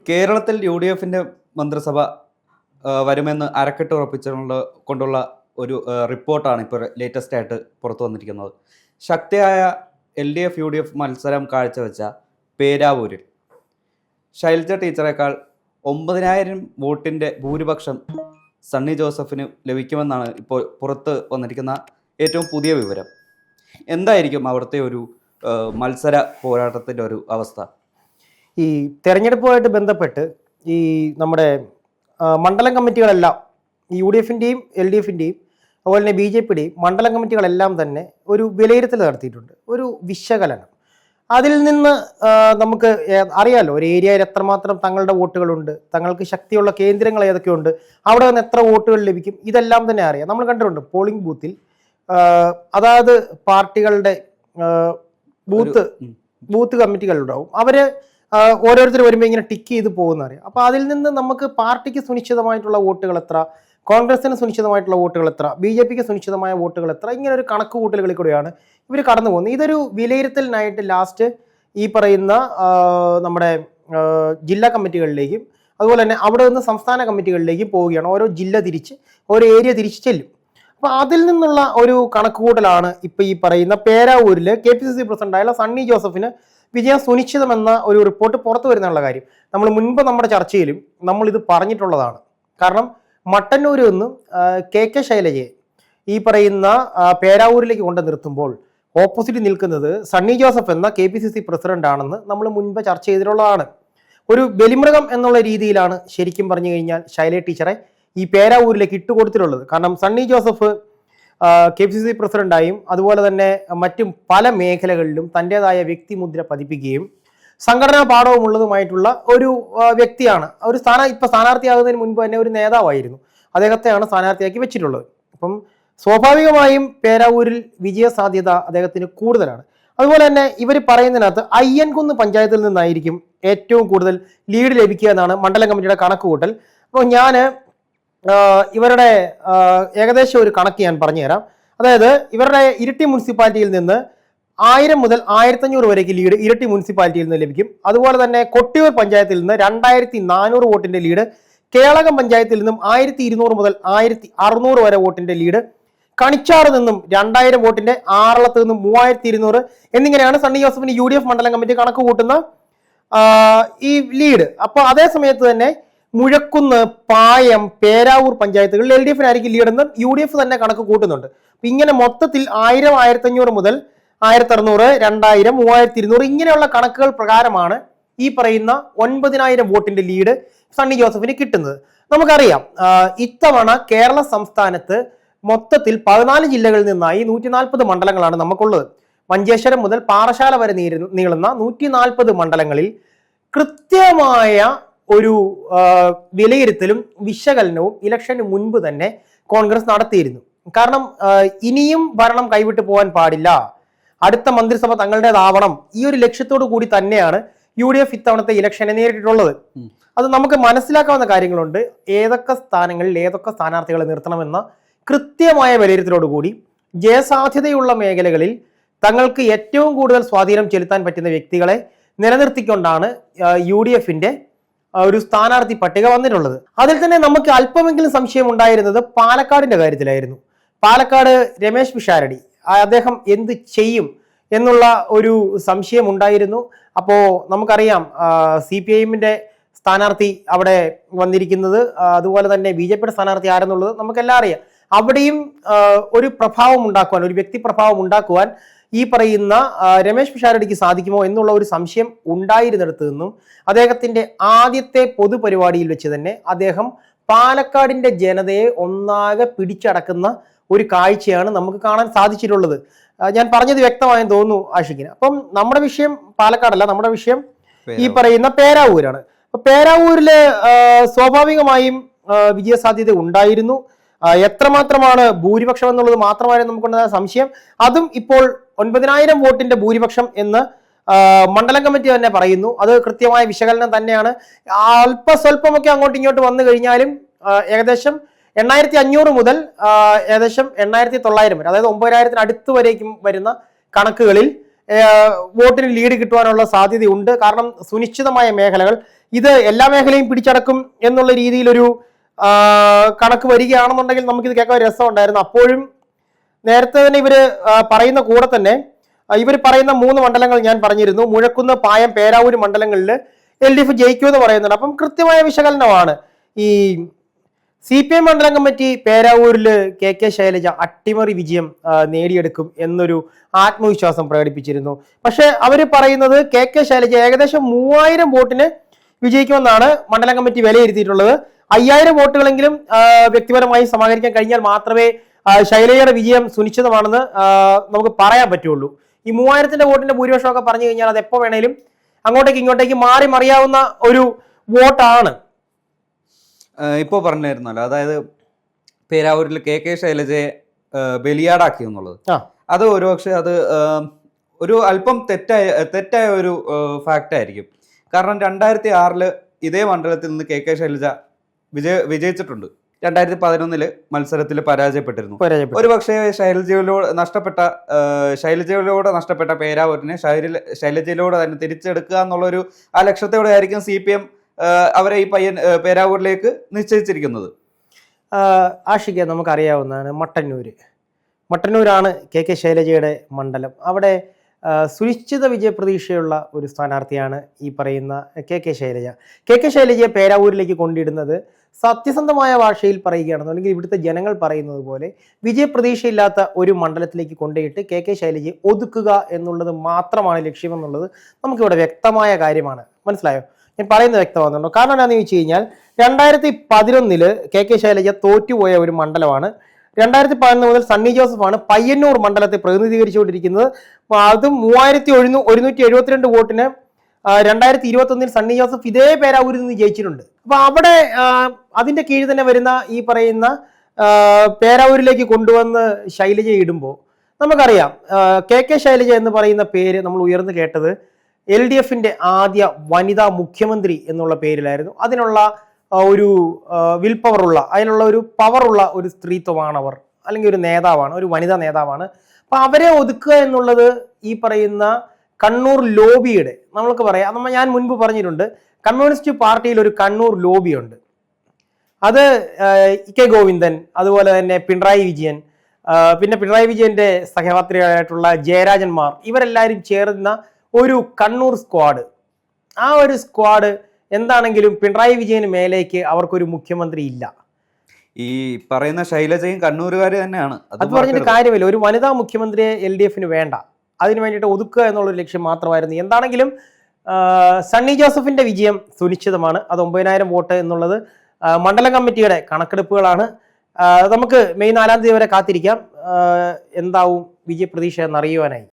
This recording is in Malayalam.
കേരളത്തിൽ യു.ഡി.എഫിന്റെ മന്ത്രിസഭ വരുമെന്ന് അരക്കെട്ട് കൊണ്ടുള്ള ഒരു റിപ്പോർട്ടാണ് ഇപ്പോൾ ലേറ്റസ്റ്റ് ആയിട്ട് പുറത്തു വന്നിരിക്കുന്നത്. ശക്തിയായ എൽ.ഡി.എഫ് യു.ഡി.എഫ് മത്സരം കാഴ്ചവെച്ച പേരാവൂരിൽ ശൈലജ ടീച്ചറേക്കാൾ 9,000 വോട്ടിൻ്റെ ഭൂരിപക്ഷം സണ്ണി ജോസഫിന് ലഭിക്കുമെന്നാണ് ഇപ്പോൾ പുറത്ത് വന്നിരിക്കുന്ന ഏറ്റവും പുതിയ വിവരം. എന്തായിരിക്കും അവിടുത്തെ ഒരു മത്സര പോരാട്ടത്തിൻ്റെ ഒരു അവസ്ഥ? ഈ തെരഞ്ഞെടുപ്പുമായിട്ട് ബന്ധപ്പെട്ട് ഈ നമ്മുടെ മണ്ഡലം കമ്മിറ്റികളെല്ലാം യു.ഡി.എഫിൻ്റെയും എൽ.ഡി.എഫിൻ്റെയും അതുപോലെ തന്നെ ബി.ജെ.പിയുടെയും മണ്ഡലം കമ്മിറ്റികളെല്ലാം തന്നെ ഒരു വിലയിരുത്തൽ നടത്തിയിട്ടുണ്ട്, ഒരു വിശകലനം. അതിൽ നിന്ന് നമുക്ക് അറിയാമല്ലോ ഒരു ഏരിയയിൽ എത്രമാത്രം തങ്ങളുടെ വോട്ടുകളുണ്ട്, തങ്ങൾക്ക് ശക്തിയുള്ള കേന്ദ്രങ്ങൾ ഏതൊക്കെയുണ്ട്, അവിടെ നിന്ന് എത്ര വോട്ടുകൾ ലഭിക്കും, ഇതെല്ലാം തന്നെ അറിയാം. നമ്മൾ കണ്ടിട്ടുണ്ട് പോളിംഗ് ബൂത്തിൽ അതായത് പാർട്ടികളുടെ ബൂത്ത് കമ്മിറ്റികളുണ്ടാവും, അവര് ഓരോരുത്തർ വരുമ്പോൾ ഇങ്ങനെ ടിക്ക് ചെയ്ത് പോകുന്ന അറിയാം. അപ്പോൾ അതിൽ നിന്ന് നമുക്ക് പാർട്ടിക്ക് സുനിശ്ചിതമായിട്ടുള്ള വോട്ടുകൾ എത്ര, കോൺഗ്രസിന് സുനിശ്ചിതമായിട്ടുള്ള വോട്ടുകൾ എത്ര, ബി.ജെ.പിക്ക് സുനിശ്ചിതമായ വോട്ടുകൾ എത്ര, ഇങ്ങനെ ഒരു കണക്ക് കൂട്ടലുകളിൽ കൂടെയാണ് ഇവർ കടന്നു പോകുന്നത്. ഇതൊരു വിലയിരുത്തലിനായിട്ട് ലാസ്റ്റ് ഈ പറയുന്ന നമ്മുടെ ജില്ലാ കമ്മിറ്റികളിലേക്കും അതുപോലെ തന്നെ അവിടെ നിന്ന് സംസ്ഥാന കമ്മിറ്റികളിലേക്കും പോവുകയാണ്. ഓരോ ജില്ല തിരിച്ച് ഓരോ ഏരിയ തിരിച്ച് ചെല്ലും. അപ്പോൾ അതിൽ നിന്നുള്ള ഒരു കണക്കുകൂട്ടലാണ് ഇപ്പോൾ ഈ പറയുന്ന പേരാവൂരിൽ KPCC പ്രസിഡന്റായുള്ള സണ്ണി ജോസഫിന് വിജയം സുനിശ്ചിതമെന്ന ഒരു റിപ്പോർട്ട് പുറത്തു വരുന്നുള്ള കാര്യം നമ്മൾ മുൻപ് നമ്മുടെ ചർച്ചയിലും നമ്മൾ ഇത് പറഞ്ഞിട്ടുള്ളതാണ്. കാരണം മട്ടന്നൂരിൽ നിന്നും KK ശൈലജയെ ഈ പറയുന്ന പേരാവൂരിലേക്ക് കൊണ്ട് നിർത്തുമ്പോൾ ഓപ്പോസിറ്റ് നിൽക്കുന്നത് സണ്ണി ജോസഫ് എന്ന KPCC പ്രസിഡന്റ് ആണെന്ന് നമ്മൾ മുൻപ് ചർച്ച ചെയ്തിട്ടുള്ളതാണ്. ഒരു ബലിമൃഗം എന്നുള്ള രീതിയിലാണ് ശരിക്കും പറഞ്ഞു കഴിഞ്ഞാൽ ശൈലജ ടീച്ചറെ ഈ പേരാവൂരിലേക്ക് ഇട്ടുകൊടുത്തിട്ടുള്ളത്. കാരണം സണ്ണി ജോസഫ് KPCC പ്രസിഡന്റായും അതുപോലെ തന്നെ മറ്റും പല മേഖലകളിലും തൻ്റെതായ വ്യക്തിമുദ്ര പതിപ്പിക്കുകയും സംഘടനാ പാഠവുമുള്ളതുമായിട്ടുള്ള ഒരു വ്യക്തിയാണ്. ഒരു സ്ഥാനാർത്ഥിയാകുന്നതിന് മുൻപ് തന്നെ ഒരു നേതാവായിരുന്നു. അദ്ദേഹത്തെയാണ് സ്ഥാനാർത്ഥിയാക്കി വെച്ചിട്ടുള്ളത്. അപ്പം സ്വാഭാവികമായും പേരാവൂരിൽ വിജയ സാധ്യത അദ്ദേഹത്തിന് കൂടുതലാണ്. അതുപോലെ തന്നെ ഇവർ പറയുന്നതിനകത്ത് അയ്യൻകുന്ന് പഞ്ചായത്തിൽ നിന്നായിരിക്കും ഏറ്റവും കൂടുതൽ ലീഡ് ലഭിക്കുക എന്നാണ് മണ്ഡലം കമ്മിറ്റിയുടെ കണക്കുകൂട്ടൽ. അപ്പോൾ ഞാൻ ഇവരുടെ ഏകദേശം ഒരു കണക്ക് ഞാൻ പറഞ്ഞുതരാം. അതായത് ഇവരുടെ ഇരിട്ടി മുനിസിപ്പാലിറ്റിയിൽ നിന്ന് 1000 മുതൽ 1500 വരേക്ക് ലീഡ് ഇരിട്ടി മുനിസിപ്പാലിറ്റിയിൽ നിന്ന് ലഭിക്കും. അതുപോലെ തന്നെ കൊട്ടിയൂർ പഞ്ചായത്തിൽ നിന്ന് 2400 വോട്ടിന്റെ ലീഡ്, കേളകം പഞ്ചായത്തിൽ നിന്നും 1200 മുതൽ 1600 വരെ വോട്ടിന്റെ ലീഡ്, കണിച്ചാറ് നിന്നും 2000 വോട്ടിന്റെ, ആറളത്ത് നിന്നും 3200 എന്നിങ്ങനെയാണ് സണ്ണി ജോസഫിന് യു.ഡി.എഫ് മണ്ഡലം കമ്മിറ്റി കണക്ക് കൂട്ടുന്ന ഈ ലീഡ്. അപ്പോൾ അതേ സമയത്ത് തന്നെ മുഴക്കുന്ന്, പായം, പേരാവൂർ പഞ്ചായത്തുകളിൽ എൽ.ഡി.എഫിനായിരിക്കും ലീഡ് എന്ന് യു.ഡി.എഫ് തന്നെ കണക്ക് കൂട്ടുന്നുണ്ട്. അപ്പൊ ഇങ്ങനെ മൊത്തത്തിൽ 1000, 1500 മുതൽ 1600, 2000, 3200 ഇങ്ങനെയുള്ള കണക്കുകൾ പ്രകാരമാണ് ഈ പറയുന്ന 9000 വോട്ടിന്റെ ലീഡ് സണ്ണി ജോസഫിന് കിട്ടുന്നത്. നമുക്കറിയാം ഇത്തവണ കേരള സംസ്ഥാനത്ത് മൊത്തത്തിൽ 14 ജില്ലകളിൽ നിന്നായി 140 മണ്ഡലങ്ങളാണ് നമുക്കുള്ളത്. മഞ്ചേശ്വരം മുതൽ പാറശാല വരെ നീളുന്ന 140 മണ്ഡലങ്ങളിൽ കൃത്യമായ ഒരു വിലയിരുത്തലും വിശകലനവും ഇലക്ഷന് മുൻപ് തന്നെ കോൺഗ്രസ് നടത്തിയിരുന്നു. കാരണം ഇനിയും ഭരണം കൈവിട്ടു പോകാൻ പാടില്ല, അടുത്ത മന്ത്രിസഭ തങ്ങളുടേതാവണം, ഈ ഒരു ലക്ഷ്യത്തോടു കൂടി തന്നെയാണ് യു.ഡി.എഫ് ഇത്തവണത്തെ ഇലക്ഷനെ നേരിട്ടിട്ടുള്ളത്. അത് നമുക്ക് മനസ്സിലാക്കാവുന്ന കാര്യങ്ങളുണ്ട്. ഏതൊക്കെ സ്ഥാനങ്ങളിൽ ഏതൊക്കെ സ്ഥാനാർത്ഥികളെ നിർത്തണമെന്ന കൃത്യമായ വിലയിരുത്തലോടുകൂടി ജയസാധ്യതയുള്ള മേഖലകളിൽ തങ്ങൾക്ക് ഏറ്റവും കൂടുതൽ സ്വാധീനം ചെലുത്താൻ പറ്റുന്ന വ്യക്തികളെ നിലനിർത്തിക്കൊണ്ടാണ് യു.ഡി.എഫിന്റെ ഒരു സ്ഥാനാർത്ഥി പട്ടിക വന്നിട്ടുള്ളത്. അതിൽ തന്നെ നമുക്ക് അല്പമെങ്കിലും സംശയം ഉണ്ടായിരുന്നത് പാലക്കാടിന്റെ കാര്യത്തിലായിരുന്നു. പാലക്കാട് രമേശ് പിഷാരടി അദ്ദേഹം എന്ത് ചെയ്യും എന്നുള്ള ഒരു സംശയം ഉണ്ടായിരുന്നു. അപ്പോൾ നമുക്കറിയാം CPIM-ന്റെ സ്ഥാനാർത്ഥി അവിടെ വന്നിരിക്കുന്നത്, അതുപോലെ തന്നെ BJP-യുടെ സ്ഥാനാർത്ഥി ആരെന്നുള്ളത് നമുക്കെല്ലാം അറിയാം. അവിടെയും ഒരു പ്രഭാവം ഉണ്ടാക്കുവാൻ, ഒരു വ്യക്തി പ്രഭാവം ഉണ്ടാക്കുവാൻ ഈ പറയുന്ന രമേശ് പിഷാരടിക്ക് സാധിക്കുമോ എന്നുള്ള ഒരു സംശയം ഉണ്ടായിരുന്നിടത്തു നിന്നും അദ്ദേഹത്തിന്റെ ആദ്യത്തെ പൊതുപരിപാടിയിൽ വെച്ച് തന്നെ അദ്ദേഹം പാലക്കാടിന്റെ ജനതയെ ഒന്നാകെ പിടിച്ചടക്കുന്ന ഒരു കാഴ്ചയാണ് നമുക്ക് കാണാൻ സാധിച്ചിട്ടുള്ളത്. ഞാൻ പറഞ്ഞത് വ്യക്തമായെന്ന് തോന്നുന്നു ആഷിഖിന്. അപ്പം നമ്മുടെ വിഷയം പാലക്കാടല്ല, നമ്മുടെ വിഷയം ഈ പറയുന്ന പേരാവൂരാണ്. അപ്പൊ പേരാവൂരില് സ്വാഭാവികമായും വിജയസാധ്യത ഉണ്ടായിരുന്നു. എത്രമാത്രമാണ് ഭൂരിപക്ഷം എന്നുള്ളത് മാത്രമായിരുന്നു നമുക്കുണ്ടായ സംശയം. അതും ഇപ്പോൾ 9000 വോട്ടിന്റെ ഭൂരിപക്ഷം എന്ന് മണ്ഡലം കമ്മിറ്റി തന്നെ പറയുന്നു. അത് കൃത്യമായ വിശകലനം തന്നെയാണ്. അല്പസ്വല്പമൊക്കെ അങ്ങോട്ടും ഇങ്ങോട്ട് വന്നു കഴിഞ്ഞാലും ഏകദേശം 8500 മുതൽ ഏകദേശം 8900 വരെ, അതായത് 9000 അടുത്ത് വരേക്കും വരുന്ന കണക്കുകളിൽ വോട്ടിന് ലീഡ് കിട്ടുവാനുള്ള സാധ്യതയുണ്ട്. കാരണം സുനിശ്ചിതമായ മേഖലകൾ ഇത് എല്ലാ മേഖലയും പിടിച്ചടക്കും എന്നുള്ള രീതിയിലൊരു കണക്ക് വരികയാണെന്നുണ്ടെങ്കിൽ നമുക്കിത് കേൾക്കാൻ രസമുണ്ടായിരുന്നു. അപ്പോഴും നേരത്തെ തന്നെ ഇവര് പറയുന്ന കൂടെ തന്നെ ഇവർ പറയുന്ന 3 മണ്ഡലങ്ങൾ ഞാൻ പറഞ്ഞിരുന്നു. മുഴക്കുന്ന്, പായം, പേരാവൂര് മണ്ഡലങ്ങളിൽ LDF ജയിക്കുമെന്ന് പറയുന്നുണ്ട്. അപ്പം കൃത്യമായ വിശകലനമാണ്. ഈ CPI മണ്ഡലം കമ്മിറ്റി പേരാവൂരിൽ KK ശൈലജ അട്ടിമറി വിജയം നേടിയെടുക്കും എന്നൊരു ആത്മവിശ്വാസം പ്രകടിപ്പിച്ചിരുന്നു. പക്ഷെ അവർ പറയുന്നത് KK ശൈലജ ഏകദേശം 3000 വോട്ടിന് വിജയിക്കുമെന്നാണ് മണ്ഡലം കമ്മിറ്റി വിലയിരുത്തിയിട്ടുള്ളത്. 5000 വോട്ടുകളെങ്കിലും വ്യക്തിപരമായി സമാഹരിക്കാൻ കഴിഞ്ഞാൽ മാത്രമേ ശൈലജയുടെ വിജയം സുനിശ്ചിതമാണെന്ന് നമുക്ക് പറയാൻ പറ്റുള്ളൂ. ഈ 3000ന്റെ വോട്ടിന്റെ ഭൂരിപക്ഷമൊക്കെ പറഞ്ഞു കഴിഞ്ഞാൽ അത് എപ്പോൾ വേണേലും അങ്ങോട്ടേക്ക് ഇങ്ങോട്ടേക്ക് മാറി മറിയാവുന്ന ഒരു വോട്ടാണ്. ഇപ്പോൾ പറഞ്ഞിരുന്നല്ലോ, അതായത് പേരാവൂരിൽ KK ശൈലജയെ ബലിയാടാക്കി എന്നുള്ളത്. അത് ഒരുപക്ഷെ അത് ഒരു അല്പം തെറ്റായ ഒരു ഫാക്റ്റ് ആയിരിക്കും. കാരണം 2006 ഇതേ മണ്ഡലത്തിൽ നിന്ന് KK ശൈലജ വിജയിച്ചിട്ടുണ്ട്. 2011 മത്സരത്തിൽ പരാജയപ്പെട്ടിരുന്നു. ഒരുപക്ഷെ ശൈലജയിലൂടെ നഷ്ടപ്പെട്ട പേരാവൂരിനെ ശൈലജയിലൂടെ തന്നെ തിരിച്ചെടുക്കുക എന്നുള്ളൊരു ആ ലക്ഷ്യത്തോടെ ആയിരിക്കും CPM അവരെ ഈ പേരാവൂരിലേക്ക് നിശ്ചയിച്ചിരിക്കുന്നത്. ആഷിക നമുക്കറിയാവുന്നതാണ് മട്ടന്നൂരാണ് KK ശൈലജയുടെ മണ്ഡലം. അവിടെ സുനിശ്ചിത വിജയപ്രതീക്ഷയുള്ള ഒരു സ്ഥാനാർത്ഥിയാണ് ഈ പറയുന്ന KK ശൈലജ. KK ശൈലജയെ പേരാവൂരിലേക്ക് കൊണ്ടിടുന്നത് സത്യസന്ധമായ ഭാഷയിൽ പറയുകയാണെന്നോ അല്ലെങ്കിൽ ഇവിടുത്തെ ജനങ്ങൾ പറയുന്നത് പോലെ വിജയപ്രതീക്ഷയില്ലാത്ത ഒരു മണ്ഡലത്തിലേക്ക് കൊണ്ടുപോയിട്ട് KK ശൈലജയെ ഒതുക്കുക എന്നുള്ളത് മാത്രമാണ് ലക്ഷ്യമെന്നുള്ളത് നമുക്കിവിടെ വ്യക്തമായ കാര്യമാണ്. മനസ്സിലായോ? ഞാൻ പറയുന്നത് വ്യക്തമാകുന്നുണ്ടോ? കാരണം എന്താണെന്ന് ചോദിച്ചു കഴിഞ്ഞാൽ 2011 KK ശൈലജ തോറ്റുപോയ ഒരു മണ്ഡലമാണ്. 2011 മുതൽ സണ്ണി ജോസഫാണ് പയ്യന്നൂർ മണ്ഡലത്തെ പ്രതിനിധീകരിച്ചുകൊണ്ടിരിക്കുന്നത്. അതും 3172 വോട്ടിന് 2021 സണ്ണി ജോസഫ് ഇതേ പേരാവൂരിൽ നിന്ന് ജയിച്ചിട്ടുണ്ട്. അപ്പൊ അവിടെ അതിന്റെ കീഴിൽ തന്നെ വരുന്ന ഈ പറയുന്ന പേരാവൂരിലേക്ക് കൊണ്ടുവന്ന് ശൈലജ ഇടുമ്പോൾ നമുക്കറിയാം KK ശൈലജ എന്ന് പറയുന്ന പേര് നമ്മൾ ഉയർന്നു കേട്ടത് LDFന്റെ ആദ്യ വനിതാ മുഖ്യമന്ത്രി എന്നുള്ള പേരിലായിരുന്നു. അതിനുള്ള ഒരു വിൽ പവറുള്ള, അതിനുള്ള ഒരു പവറുള്ള ഒരു സ്ത്രീത്വമാണ് അവർ, അല്ലെങ്കിൽ ഒരു നേതാവാണ്, ഒരു വനിതാ നേതാവാണ്. അപ്പൊ അവരെ ഒതുക്കുക എന്നുള്ളത് ഈ പറയുന്ന കണ്ണൂർ ലോബിയുടെ, നമ്മൾക്ക് പറയാം, ഞാൻ മുൻപ് പറഞ്ഞിട്ടുണ്ട്, കമ്മ്യൂണിസ്റ്റ് പാർട്ടിയിൽ ഒരു കണ്ണൂർ ലോബിയുണ്ട്. അത് K ഗോവിന്ദൻ, അതുപോലെ തന്നെ പിണറായി വിജയൻ, പിന്നെ പിണറായി വിജയന്റെ സഹയാത്രികരായിട്ടുള്ള ജയരാജന്മാർ, ഇവരെല്ലാവരും ചേർന്ന ഒരു കണ്ണൂർ സ്ക്വാഡ്. ആ ഒരു സ്ക്വാഡ് എന്താണെങ്കിലും പിണറായി വിജയന് മേലേക്ക് അവർക്കൊരു മുഖ്യമന്ത്രി ഇല്ല. ഈ പറയുന്ന ശൈലജയും കണ്ണൂരുകാർ തന്നെയാണ്. അത് പറഞ്ഞിട്ട് കാര്യമില്ല. ഒരു വനിതാ മുഖ്യമന്ത്രിയെ LDFന് വേണ്ട. അതിനു വേണ്ടിയിട്ട് ഒതുക്കുക എന്നുള്ളൊരു ലക്ഷ്യം മാത്രമായിരുന്നു. എന്താണെങ്കിലും സണ്ണി ജോസഫിന്റെ വിജയം സുനിശ്ചിതമാണ്. അത് 9000 വോട്ട് എന്നുള്ളത് മണ്ഡലം കമ്മിറ്റിയുടെ കണക്കെടുപ്പുകളാണ്. നമുക്ക് മെയ് 4 തീയതി വരെ കാത്തിരിക്കാം എന്താവും വിജയപ്രതീക്ഷ എന്നറിയുവാനായി.